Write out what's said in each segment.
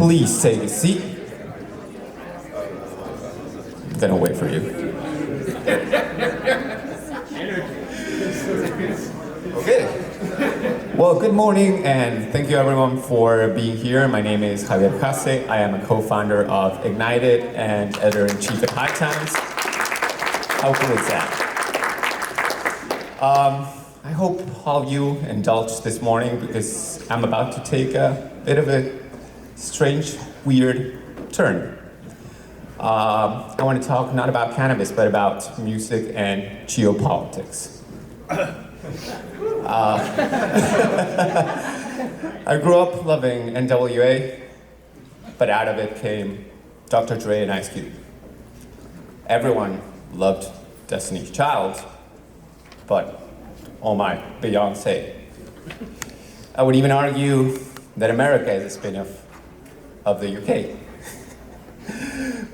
Please take a seat. I'm gonna wait for you. Okay. Well, good morning and thank you everyone for being here. My name is Javier Jase. I am a co-founder of Ignited and editor-in-chief at High Times. How cool is that? I hope all of you indulge this morning because I'm about to take a bit of a strange, weird turn. I want to talk not about cannabis, but about music and geopolitics. I grew up loving NWA, but out of it came Dr. Dre and Ice Cube. Everyone loved Destiny's Child, but oh my, Beyonce. I would even argue that America is a spin-off of the UK.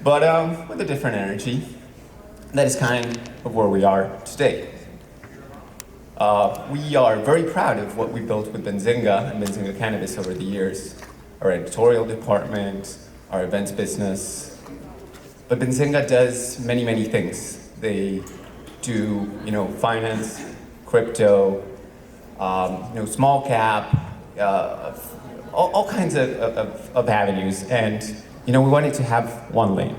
But with a different energy. That is kind of where we are today. We are very proud of what we built with Benzinga and Benzinga Cannabis over the years. Our editorial department, our events business. But Benzinga does many, many things. They do, finance, crypto, small cap, all kinds of avenues. And, we wanted to have one lane.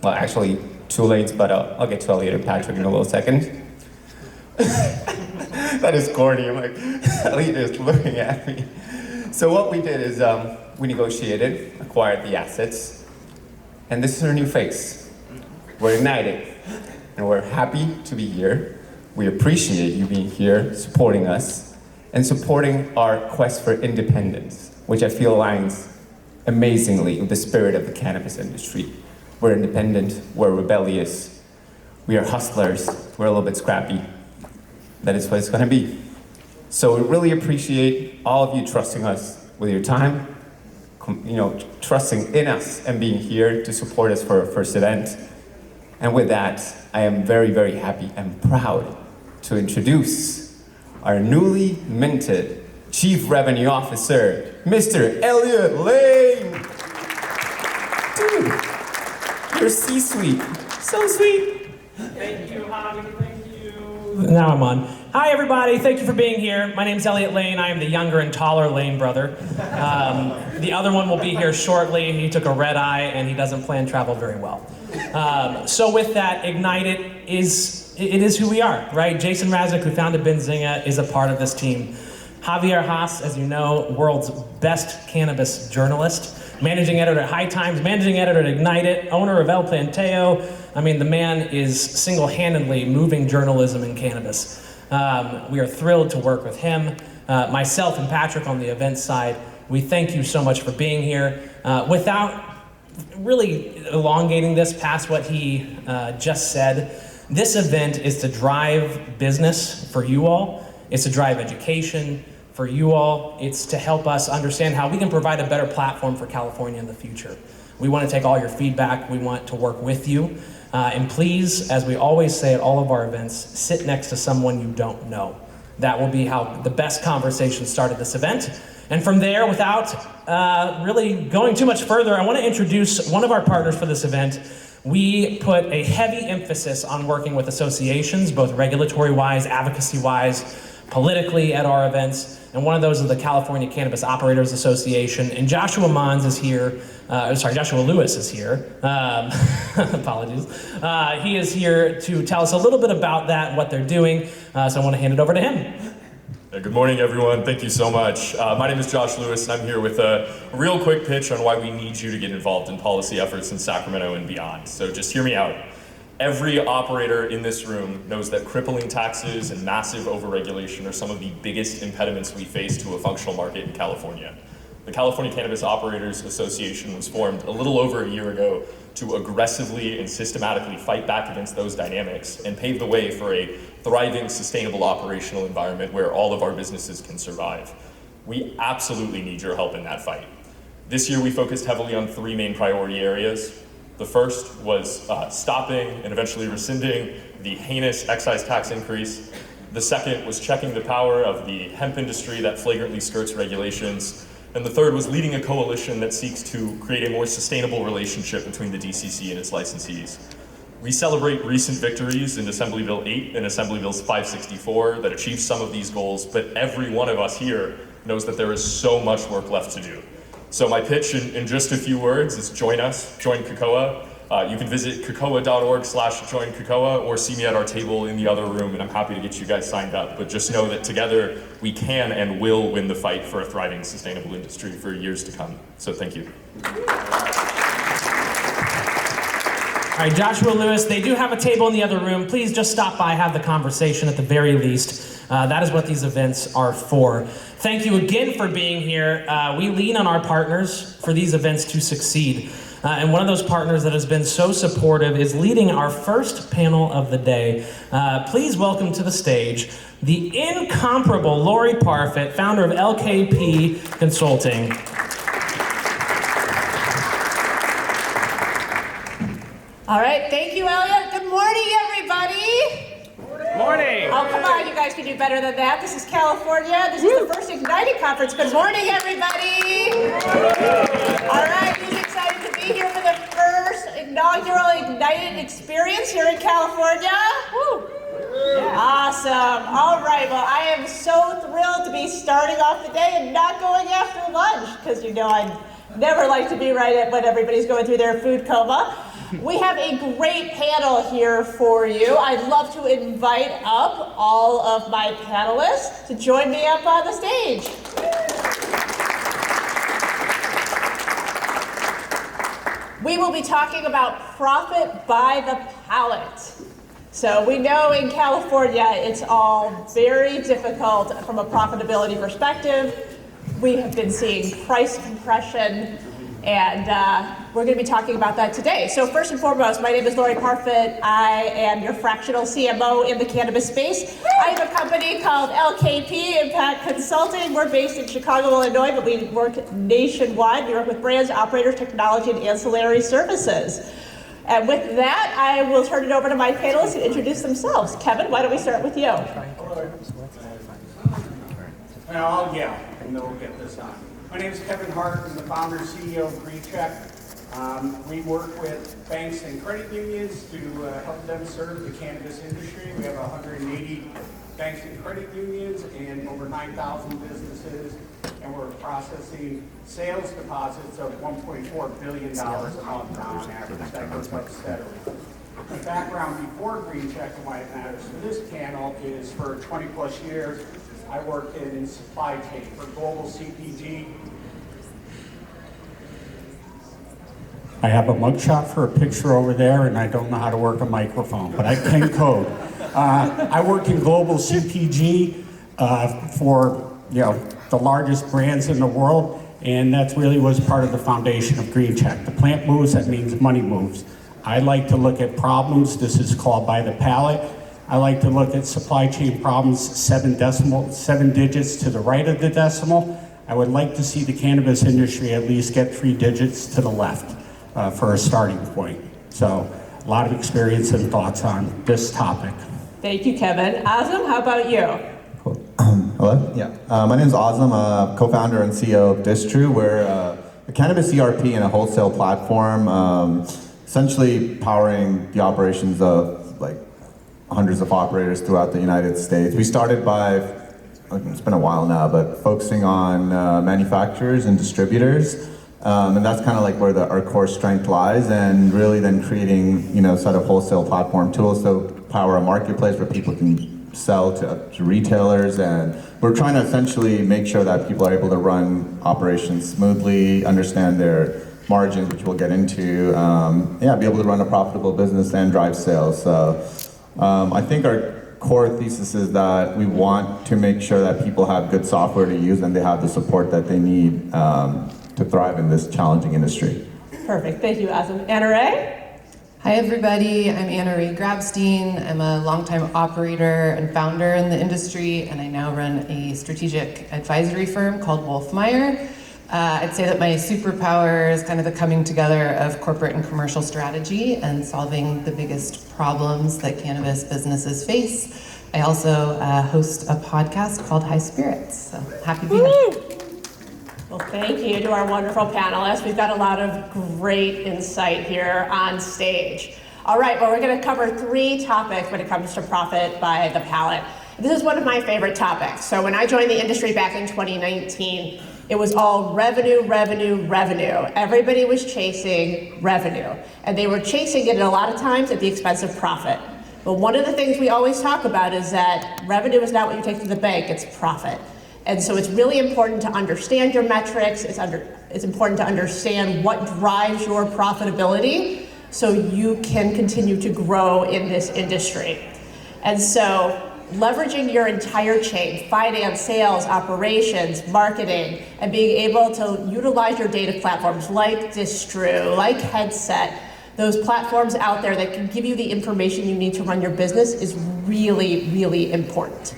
Well, actually, two lanes, but I'll get to Elliot and Patrick in a little second. That is corny. I'm like, Elliot is looking at me. So what we did is we negotiated, acquired the assets, and this is our new face. We're Ignited, and we're happy to be here. We appreciate you being here, supporting us, and supporting our quest for independence, which I feel aligns amazingly with the spirit of the cannabis industry. We're independent, we're rebellious, we are hustlers, we're a little bit scrappy. That is what it's gonna be. So we really appreciate all of you trusting us with your time, trusting in us and being here to support us for our first event. And with that, I am very, very happy and proud to introduce our newly minted Chief Revenue Officer, Mr. Elliot Lane. Dude, you're C-suite, so sweet. Thank you, Javi, thank you. Now I'm on. Hi everybody, thank you for being here. My name's Elliot Lane. I am the younger and taller Lane brother. The other one will be here shortly. He took a red eye and he doesn't plan travel very well. So with that, Ignited is who we are, right? Jason Razek, who founded Benzinga, is a part of this team. Javier Haas, as you know, world's best cannabis journalist, managing editor at High Times, managing editor at Ignited, owner of El Planteo. I mean, the man is single-handedly moving journalism in cannabis. We are thrilled to work with him. Myself and Patrick on the events side, we thank you so much for being here. Without really elongating this past what he just said, this event is to drive business for you all. It's to drive education for you all. It's to help us understand how we can provide a better platform for California in the future. We want to take all your feedback. We want to work with you. And please, as we always say at all of our events, sit next to someone you don't know. That will be how the best conversation started this event. And from there, without really going too much further, I want to introduce one of our partners for this event. We put a heavy emphasis on working with associations, both regulatory-wise, advocacy-wise, politically at our events, and one of those is the California Cannabis Operators Association, and Joshua Mons is here, Joshua Lewis is here, apologies. He is here to tell us a little bit about that, what they're doing, so I want to hand it over to him. Good morning, everyone. Thank you so much. My name is Josh Lewis, and I'm here with a real quick pitch on why we need you to get involved in policy efforts in Sacramento and beyond. So just hear me out. Every operator in this room knows that crippling taxes and massive overregulation are some of the biggest impediments we face to a functional market in California. The California Cannabis Operators Association was formed a little over a year ago to aggressively and systematically fight back against those dynamics and pave the way for a thriving, sustainable operational environment where all of our businesses can survive. We absolutely need your help in that fight. This year we focused heavily on three main priority areas. The first was stopping and eventually rescinding the heinous excise tax increase. The second was checking the power of the hemp industry that flagrantly skirts regulations. And the third was leading a coalition that seeks to create a more sustainable relationship between the DCC and its licensees. We celebrate recent victories in Assembly Bill 8 and Assembly Bill 564 that achieve some of these goals, but every one of us here knows that there is so much work left to do. So my pitch in just a few words is join us, join COCOA. You can visit cocoa.org/joincocoa or see me at our table in the other room, and I'm happy to get you guys signed up. But just know that together we can and will win the fight for a thriving, sustainable industry for years to come. So thank you. All right, Joshua Lewis, they do have a table in the other room. Please just stop by, have the conversation at the very least. That is what these events are for. Thank you again for being here. We lean on our partners for these events to succeed. And one of those partners that has been so supportive is leading our first panel of the day. Please welcome to the stage the incomparable Lori Parfit, founder of LKP Consulting. All right, thank you, Elliot. Good morning, everybody. Morning. Oh, come on, you guys can do better than that. This is California. This is the first Ignited Conference. Good morning, everybody. All right, who's excited to be here for the first inaugural Ignited experience here in California? Woo. Awesome. All right, well, I am so thrilled to be starting off the day and not going after lunch, because you know I never like to be right at when everybody's going through their food coma. We have a great panel here for you. I'd love to invite up all of my panelists to join me up on the stage. We will be talking about profit by the pallet. So we know in California it's all very difficult from a profitability perspective. We have been seeing price compression, and we're going to be talking about that today. So first and foremost, my name is Lori Parfit. I am your fractional CMO in the cannabis space. I have a company called LKP Impact Consulting. We're based in Chicago, Illinois, but we work nationwide. We work with brands, operators, technology, and ancillary services. And with that, I will turn it over to my panelists to introduce themselves. Kevin, why don't we start with you? Well, yeah, and then we'll get this on. My name is Kevin Hart. I'm the founder and CEO of GreenCheck. We work with banks and credit unions to help them serve the cannabis industry. We have 180 banks and credit unions and over 9,000 businesses, and we're processing sales deposits of $1.4 billion a month on average. That goes up steadily. My background before GreenCheck and why it matters for this panel is for 20 plus years, I worked in supply chain for global CPG. I have a mugshot for a picture over there, and I don't know how to work a microphone, but I can code. I work in global CPG for the largest brands in the world, and that really was part of the foundation of GreenCheck. The plant moves, that means money moves. I like to look at problems. This is called by the pallet. I like to look at supply chain problems, 7 digits to the right of the decimal. I would like to see the cannabis industry at least get 3 digits to the left for a starting point. So a lot of experience and thoughts on this topic. Thank you, Kevin. Azam, how about you? Cool. Hello? Yeah. My name is Azam. I'm co-founder and CEO of Distru. We're a cannabis ERP and a wholesale platform, essentially powering the operations of hundreds of operators throughout the United States. We started by, it's been a while now, but focusing on manufacturers and distributors. And that's kind of like where our core strength lies, and really then creating, a set of wholesale platform tools to power a marketplace where people can sell to retailers. And we're trying to essentially make sure that people are able to run operations smoothly, understand their margins, which we'll get into, be able to run a profitable business and drive sales. So I think our core thesis is that we want to make sure that people have good software to use and they have the support that they need to thrive in this challenging industry. Perfect. Thank you, Azam. Anna Ray? Hi, everybody. I'm Anna Ray Grabstein. I'm a longtime operator and founder in the industry, and I now run a strategic advisory firm called Wolfmeyer. I'd say that my superpower is kind of the coming together of corporate and commercial strategy and solving the biggest problems that cannabis businesses face. I also host a podcast called High Spirits, so happy to be here. Well, thank you to our wonderful panelists. We've got a lot of great insight here on stage. All right, well, we're going to cover 3 topics when it comes to profit by the pallet. This is one of my favorite topics. So when I joined the industry back in 2019, it was all revenue, revenue, revenue. Everybody was chasing revenue, and they were chasing it a lot of times at the expense of profit. But one of the things we always talk about is that revenue is not what you take to the bank, it's profit. And so it's really important to understand your metrics. It's important to understand what drives your profitability so you can continue to grow in this industry. And so leveraging your entire chain, finance, sales, operations, marketing, and being able to utilize your data platforms like Distru, like Headset, those platforms out there that can give you the information you need to run your business is really, really important.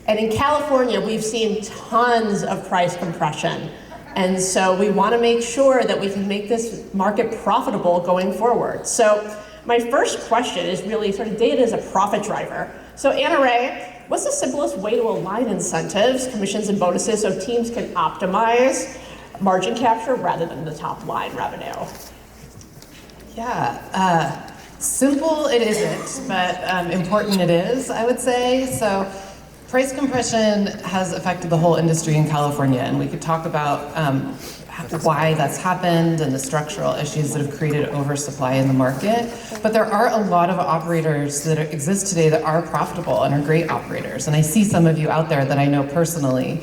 And in California, we've seen tons of price compression. And so we want to make sure that we can make this market profitable going forward. So my first question is really sort of data as a profit driver. So Anna Ray, what's the simplest way to align incentives, commissions, and bonuses so teams can optimize margin capture rather than the top line revenue? Yeah, simple it isn't, but important it is, I would say. So price compression has affected the whole industry in California, and we could talk about why that's happened and the structural issues that have created oversupply in the market. But there are a lot of operators that exist today that are profitable and are great operators. And I see some of you out there that I know personally.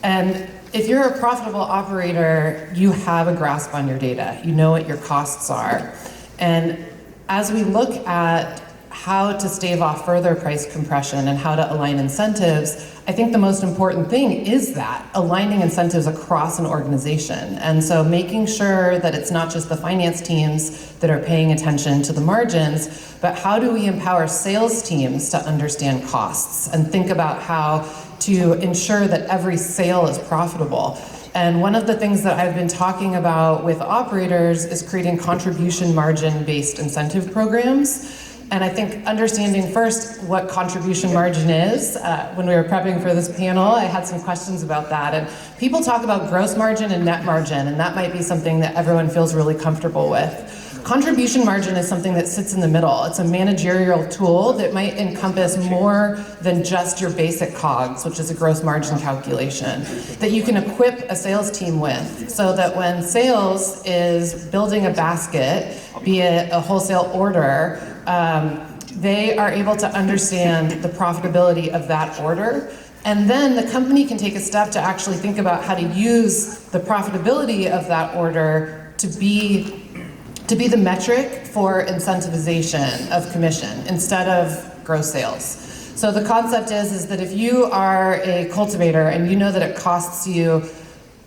And if you're a profitable operator, you have a grasp on your data. You know what your costs are. And as we look at how to stave off further price compression and how to align incentives, I think the most important thing is that aligning incentives across an organization. And so making sure that it's not just the finance teams that are paying attention to the margins, but how do we empower sales teams to understand costs and think about how to ensure that every sale is profitable. And one of the things that I've been talking about with operators is creating contribution margin-based incentive programs. And I think understanding first what contribution margin is, when we were prepping for this panel, I had some questions about that. And people talk about gross margin and net margin, and that might be something that everyone feels really comfortable with. Contribution margin is something that sits in the middle. It's a managerial tool that might encompass more than just your basic COGS, which is a gross margin calculation, that you can equip a sales team with so that when sales is building a basket, be it a wholesale order, they are able to understand the profitability of that order. And then the company can take a step to actually think about how to use the profitability of that order to be the metric for incentivization of commission instead of gross sales. So the concept is that if you are a cultivator and you know that it costs you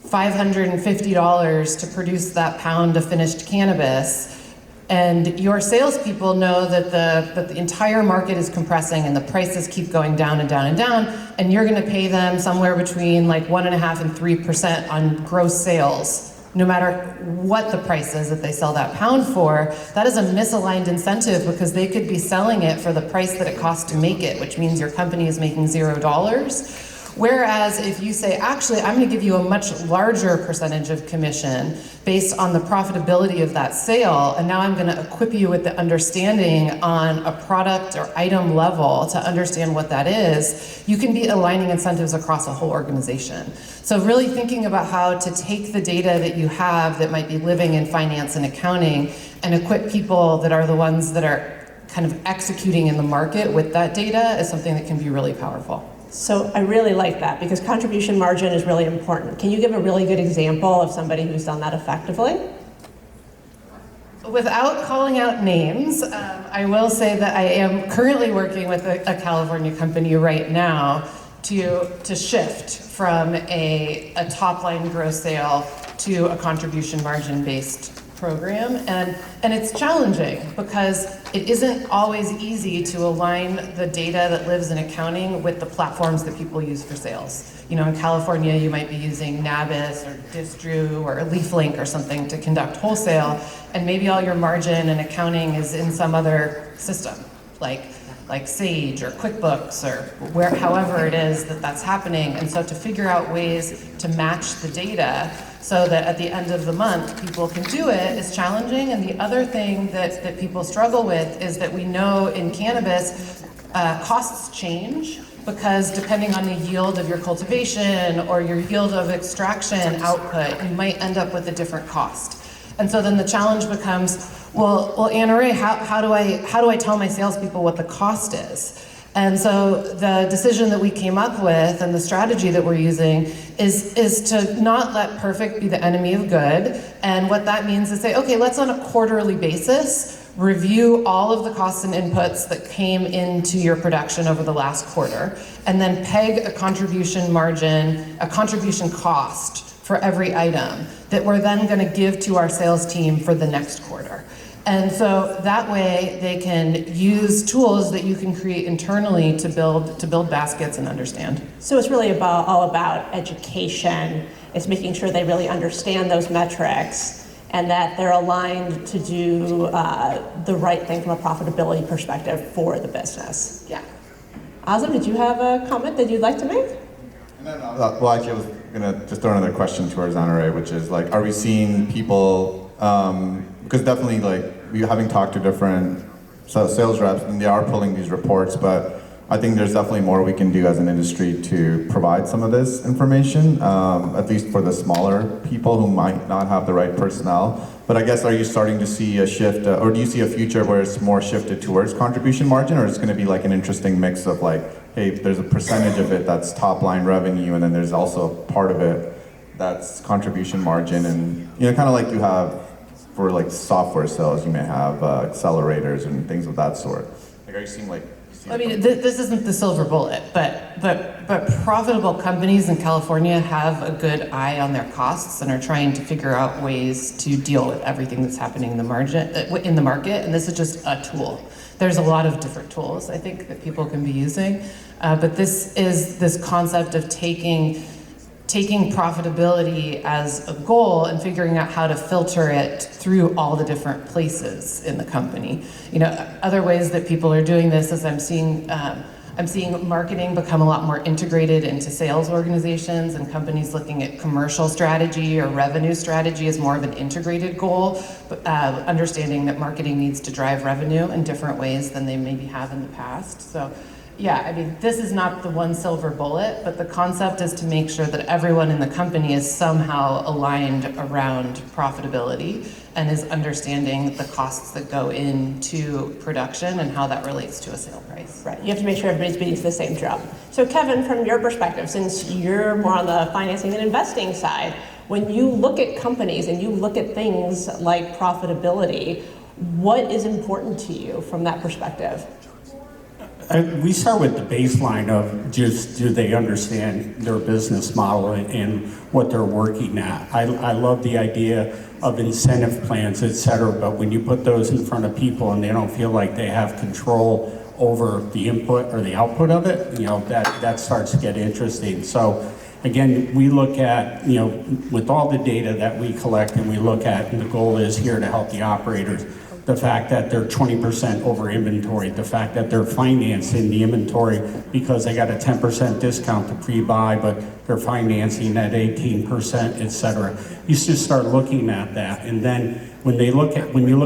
$550 to produce that pound of finished cannabis, and your salespeople know that the entire market is compressing and the prices keep going down and down and down, and you're going to pay them somewhere between like 1.5% and 3% on gross sales, no matter what the price is that they sell that pound for, that is a misaligned incentive because they could be selling it for the price that it costs to make it, which means your company is making $0. Whereas if you say, actually, I'm going to give you a much larger percentage of commission based on the profitability of that sale, and now I'm going to equip you with the understanding on a product or item level to understand what that is, you can be aligning incentives across a whole organization. So really thinking about how to take the data that you have that might be living in finance and accounting and equip people that are the ones that are kind of executing in the market with that data is something that can be really powerful. So I really like that because contribution margin is really important. Can you give a really good example of somebody who's done that effectively? Without calling out names, I will say that I am currently working with a California company right now to shift from a top-line gross sale to a contribution margin-based program, and it's challenging because it isn't always easy to align the data that lives in accounting with the platforms that people use for sales. You know, in California, you might be using Cannabis or Distru or LeafLink or something to conduct wholesale, and maybe all your margin and accounting is in some other system, like Sage or QuickBooks or however it is that that's happening. And so to figure out ways to match the data so that at the end of the month, people can do it is challenging. And the other thing that people struggle with is that we know in cannabis, costs change because depending on the yield of your cultivation or your yield of extraction output, you might end up with a different cost. And so then the challenge becomes, well, Anna Ray, how do I tell my salespeople what the cost is? And so the decision that we came up with and the strategy that we're using is to not let perfect be the enemy of good. And what that means is say, okay, let's on a quarterly basis review all of the costs and inputs that came into your production over the last quarter, and then peg a contribution margin, a contribution cost for every item that we're then going to give to our sales team for the next quarter. And so that way they can use tools that you can create internally to build baskets and understand. So it's really all about education. It's making sure they really understand those metrics and that they're aligned to do the right thing from a profitability perspective for the business. Yeah. Azam, did you have a comment that you'd like to make? No. Well, actually, I was gonna just throw another question towards Anna Ray, which is like, are we seeing people? Because definitely, like, we having talked to different sales reps, and they are pulling these reports, but I think there's definitely more we can do as an industry to provide some of this information, at least for the smaller people who might not have the right personnel. But I guess, are you starting to see a shift, or do you see a future where it's more shifted towards contribution margin, or it's going to be like an interesting mix of like, hey, there's a percentage of it that's top line revenue, and then there's also part of it that's contribution margin, and kind of like you have for like software sales, you may have accelerators and things of that sort. Like, are you seeing like? I mean, this isn't the silver bullet, but profitable companies in California have a good eye on their costs and are trying to figure out ways to deal with everything that's happening in the market. And this is just a tool. There's a lot of different tools I think that people can be using, but this is this concept of taking profitability as a goal and figuring out how to filter it through all the different places in the company. Other ways that people are doing this is I'm seeing marketing become a lot more integrated into sales organizations and companies looking at commercial strategy or revenue strategy as more of an integrated goal, but understanding that marketing needs to drive revenue in different ways than they maybe have in the past. So. Yeah, I mean, this is not the one silver bullet, but the concept is to make sure that everyone in the company is somehow aligned around profitability and is understanding the costs that go into production and how that relates to a sale price. Right, you have to make sure everybody's beating the same drum. So Kevin, from your perspective, since you're more on the financing and investing side, when you look at companies and you look at things like profitability, what is important to you from that perspective? We start with the baseline of just, do they understand their business model and what they're working at? I love the idea of incentive plans, et cetera, but when you put those in front of people and they don't feel like they have control over the input or the output of it, that starts to get interesting. So again, we look at, with all the data that we collect and we look at, and the goal is here to help the operators, the fact that they're 20% over inventory, the fact that they're financing the inventory because they got a 10% discount to pre-buy, but they're financing at 18%, et cetera. You just start looking at that. And then when you look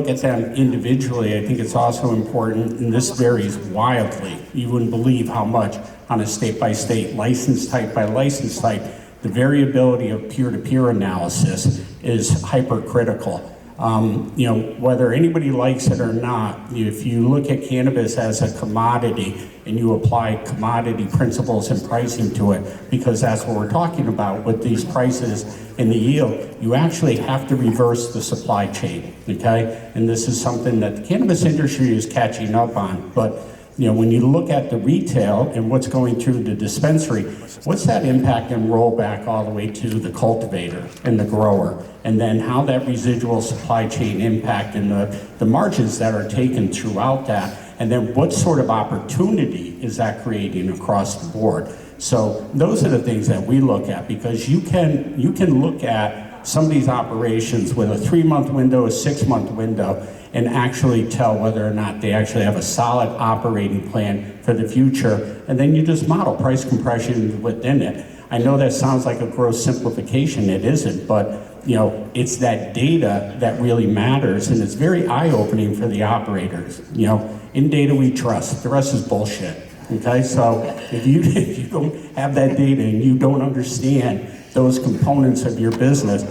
at them individually, I think it's also important, and this varies wildly. You wouldn't believe how much on a state-by-state, license type by license type, the variability of peer-to-peer analysis is hypercritical. Whether anybody likes it or not, if you look at cannabis as a commodity and you apply commodity principles and pricing to it, because that's what we're talking about with these prices and the yield, you actually have to reverse the supply chain, okay? And this is something that the cannabis industry is catching up on. But when you look at the retail and what's going through the dispensary, what's that impact and roll back all the way to the cultivator and the grower? And then how that residual supply chain impact and the margins that are taken throughout that. And then what sort of opportunity is that creating across the board? So those are the things that we look at, because you can look at some of these operations with a 3-month window, a 6-month window, and actually tell whether or not they actually have a solid operating plan for the future. And then you just model price compression within it. I know that sounds like a gross simplification, it isn't, but it's that data that really matters, and it's very eye-opening for the operators. In data we trust, the rest is bullshit. Okay, so if you don't have that data and you don't understand those components of your business,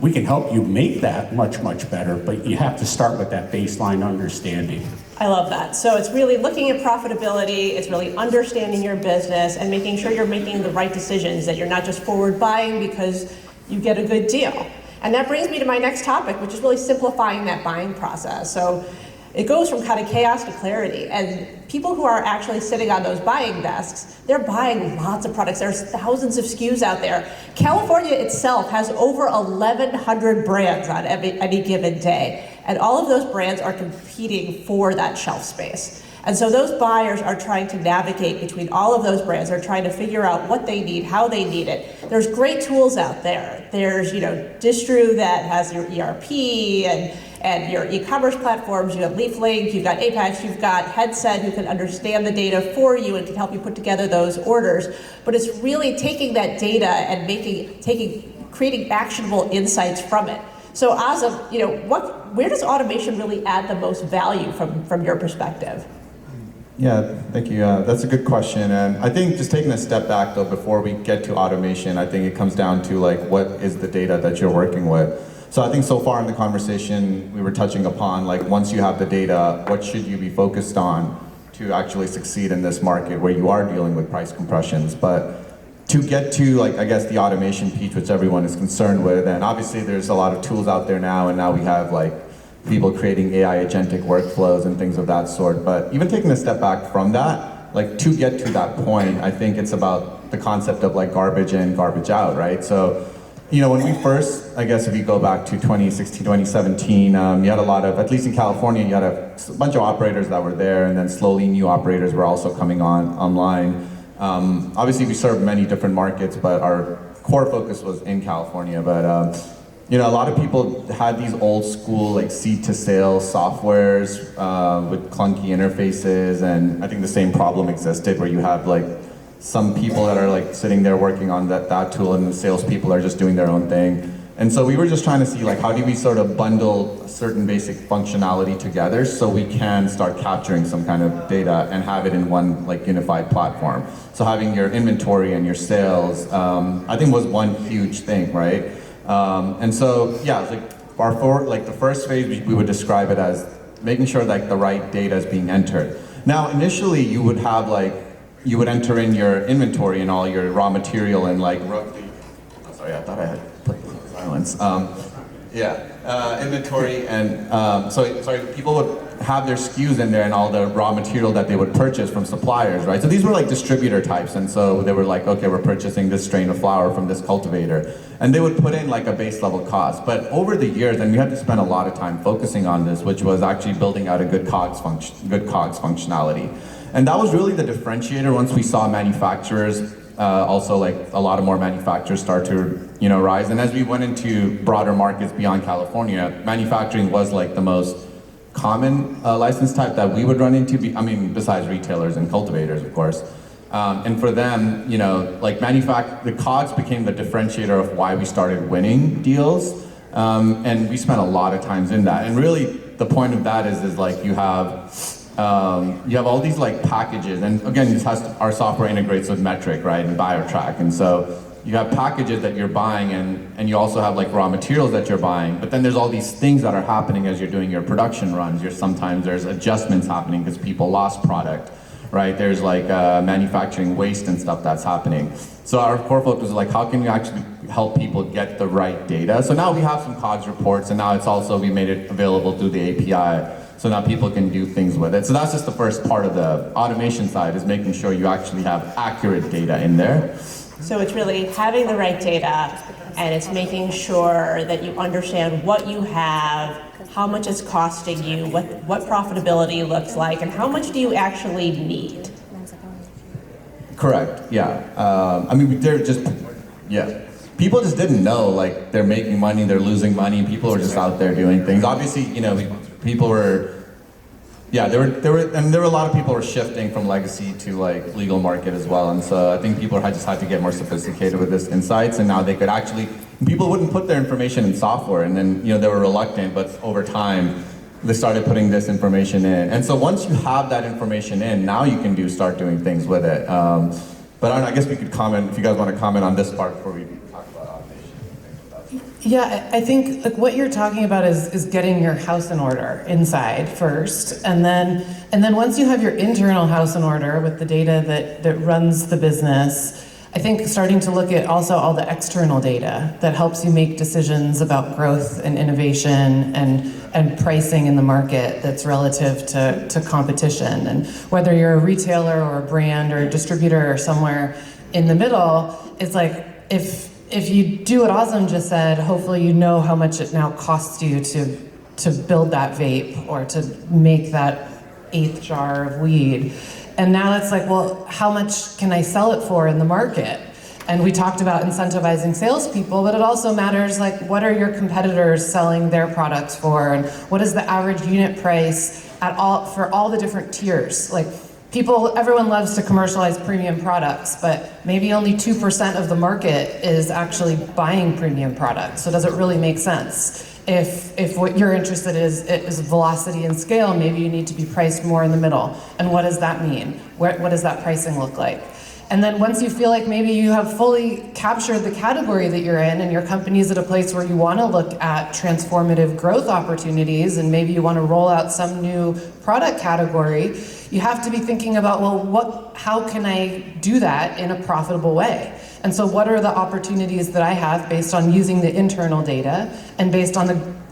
we can help you make that much, much better, but you have to start with that baseline understanding. I love that. So it's really looking at profitability, it's really understanding your business and making sure you're making the right decisions, that you're not just forward buying because you get a good deal. And that brings me to my next topic, which is really simplifying that buying process. So it goes from kind of chaos to clarity. And people who are actually sitting on those buying desks, they're buying lots of products. There's thousands of SKUs out there. California itself has over 1,100 brands on any given day. And all of those brands are competing for that shelf space. And so those buyers are trying to navigate between all of those brands. They're trying to figure out what they need, how they need it. There's great tools out there. There's, Distru that has your ERP and your e-commerce platforms. You have LeafLink, you've got Apex, you've got Headset who can understand the data for you and can help you put together those orders. But it's really taking that data and creating actionable insights from it. So Azam, where does automation really add the most value from your perspective? Yeah, thank you. That's a good question. And I think just taking a step back though, before we get to automation, I think it comes down to what is the data that you're working with. So I think so far in the conversation, we were touching upon once you have the data, what should you be focused on to actually succeed in this market where you are dealing with price compressions. But to get to I guess the automation piece, which everyone is concerned with, and obviously there's a lot of tools out there now, and now we have people creating AI agentic workflows and things of that sort. But even taking a step back from that, to get to that point, I think it's about the concept of garbage in, garbage out, right? So, when we first, I guess if you go back to 2016, 2017, you had a lot of, at least in California, you had a bunch of operators that were there, and then slowly new operators were also coming online. Obviously we serve many different markets, but our core focus was in California. But a lot of people had these old school seed to sale softwares with clunky interfaces, and I think the same problem existed where you have some people that are sitting there working on that tool, and the salespeople are just doing their own thing. And so we were just trying to see how do we sort of bundle certain basic functionality together so we can start capturing some kind of data and have it in one unified platform. So having your inventory and your sales, I think was one huge thing, right? And so yeah, the first phase we would describe it as making sure the right data is being entered. Now initially you would have you would enter in your inventory and all your raw material and roughly, oh, sorry, I thought I had put silence. Inventory and, people would have their SKUs in there and all the raw material that they would purchase from suppliers, right? So these were distributor types, and so they were okay, we're purchasing this strain of flower from this cultivator. And they would put in a base level cost. But over the years, and we had to spend a lot of time focusing on this, which was actually building out a good COGS functionality. And that was really the differentiator once we saw manufacturers, also a lot of more manufacturers start to rise. And as we went into broader markets beyond California, manufacturing was the most common license type that we would run into, besides retailers and cultivators, of course. And for them, the COGS became the differentiator of why we started winning deals. And we spent a lot of times in that. And really, the point of that is you have all these packages, and again, our software integrates with Metric, right, and BioTrack, and so you have packages that you're buying, and you also have raw materials that you're buying, but then there's all these things that are happening as you're doing your production runs. Sometimes there's adjustments happening because people lost product, right? There's manufacturing waste and stuff that's happening. So our core focus is how can you actually help people get the right data? So now we have some COGS reports, and now we made it available through the API. So now people can do things with it. So that's just the first part of the automation side, is making sure you actually have accurate data in there. So it's really having the right data, and it's making sure that you understand what you have, how much it's costing you, what profitability looks like, and how much do you actually need. Correct, yeah. People just didn't know, they're making money, they're losing money, people are just out there doing things. Obviously, people were Yeah, there were a lot of people were shifting from legacy to like legal market as well, and so I think people had just had to get more sophisticated with this insights, and now they could actually, people wouldn't put their information in software, and then they were reluctant, but over time they started putting this information in, and so once you have that information in, now you can start doing things with it. But I guess we could comment if you guys want to comment on this part before we talk about automation and things like that. Yeah, I think like what you're talking about is getting your house in order inside first, and then once you have your internal house in order with the data that runs the business, I think starting to look at also all the external data that helps you make decisions about growth and innovation and pricing in the market that's relative to competition. And whether you're a retailer or a brand or a distributor or somewhere in the middle, it's like if you do what Azam just said, hopefully you know how much it now costs you to build that vape or to make that 8th jar of weed. And now it's like, well, how much can I sell it for in the market? And we talked about incentivizing salespeople, but it also matters like what are your competitors selling their products for, and what is the average unit price for all the different tiers? Like everyone loves to commercialize premium products, but maybe only 2% of the market is actually buying premium products. So does it really make sense? If what you're interested in is velocity and scale, maybe you need to be priced more in the middle. And what does that mean? What does that pricing look like? And then once you feel like maybe you have fully captured the category that you're in and your company's at a place where you want to look at transformative growth opportunities and maybe you want to roll out some new product category, you have to be thinking about, well, how can I do that in a profitable way? And so what are the opportunities that I have based on using the internal data and based on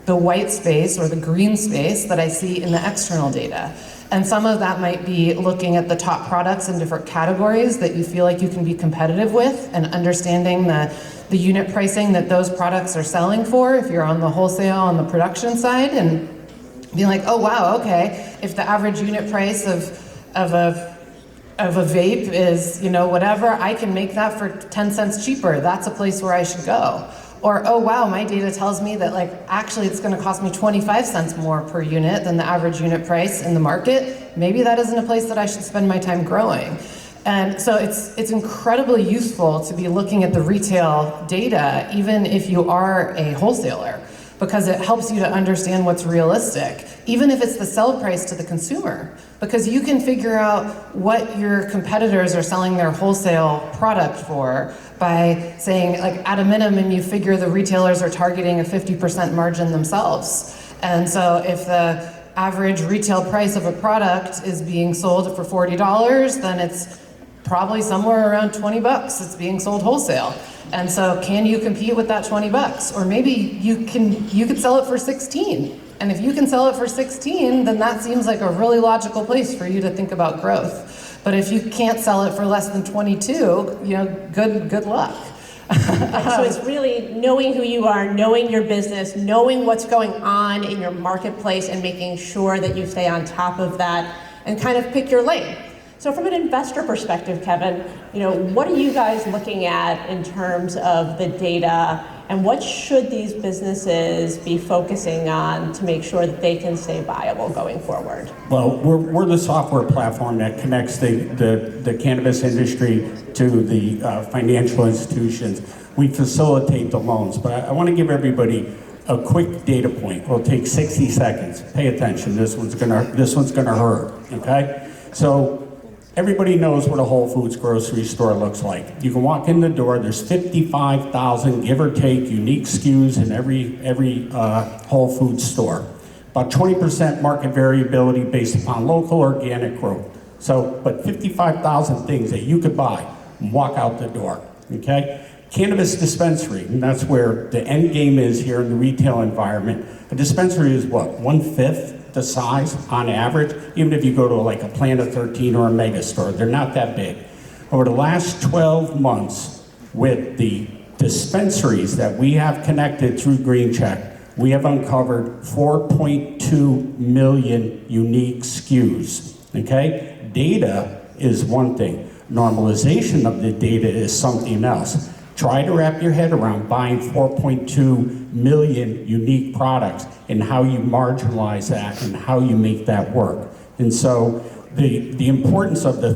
the white space or the green space that I see in the external data? And some of that might be looking at the top products in different categories that you feel like you can be competitive with and understanding the unit pricing that those products are selling for if you're on the wholesale on the production side, and being like, oh wow, okay, if the average unit price of a vape is, whatever, I can make that for 10 cents cheaper. That's a place where I should go. Or, oh wow, my data tells me that actually it's gonna cost me 25 cents more per unit than the average unit price in the market. Maybe that isn't a place that I should spend my time growing. And so it's incredibly useful to be looking at the retail data, even if you are a wholesaler, because it helps you to understand what's realistic, even if it's the sell price to the consumer, because you can figure out what your competitors are selling their wholesale product for by saying, at a minimum, you figure the retailers are targeting a 50% margin themselves. And so if the average retail price of a product is being sold for $40, then it's probably somewhere around 20 bucks it's being sold wholesale. And so can you compete with that 20 bucks? Or maybe you could sell it for 16. And if you can sell it for 16, then that seems like a really logical place for you to think about growth. But if you can't sell it for less than 22, good luck. So it's really knowing who you are, knowing your business, knowing what's going on in your marketplace, and making sure that you stay on top of that and kind of pick your lane. So from an investor perspective, Kevin, what are you guys looking at in terms of the data, and what should these businesses be focusing on to make sure that they can stay viable going forward? Well, we're the software platform that connects the cannabis industry to the financial institutions. We facilitate the loans, but I want to give everybody a quick data point. It'll take 60 seconds. Pay attention. This one's gonna hurt. Okay, so. Everybody knows what a Whole Foods grocery store looks like. You can walk in the door, there's 55,000, give or take, unique SKUs in every Whole Foods store. About 20% market variability based upon local organic growth. So, but 55,000 things that you could buy and walk out the door, okay? Cannabis dispensary, and that's where the end game is here in the retail environment. A dispensary is what, 1/5 the size on average? Even if you go to like a Planet 13 or a mega store, they're not that big. Over the last 12 months, with the dispensaries that we have connected through GreenCheck, we have uncovered 4.2 million unique SKUs, okay? Data is one thing. Normalization of the data is something else. Try to wrap your head around buying 4.2 million unique products and how you marginalize that and how you make that work. And so the importance of the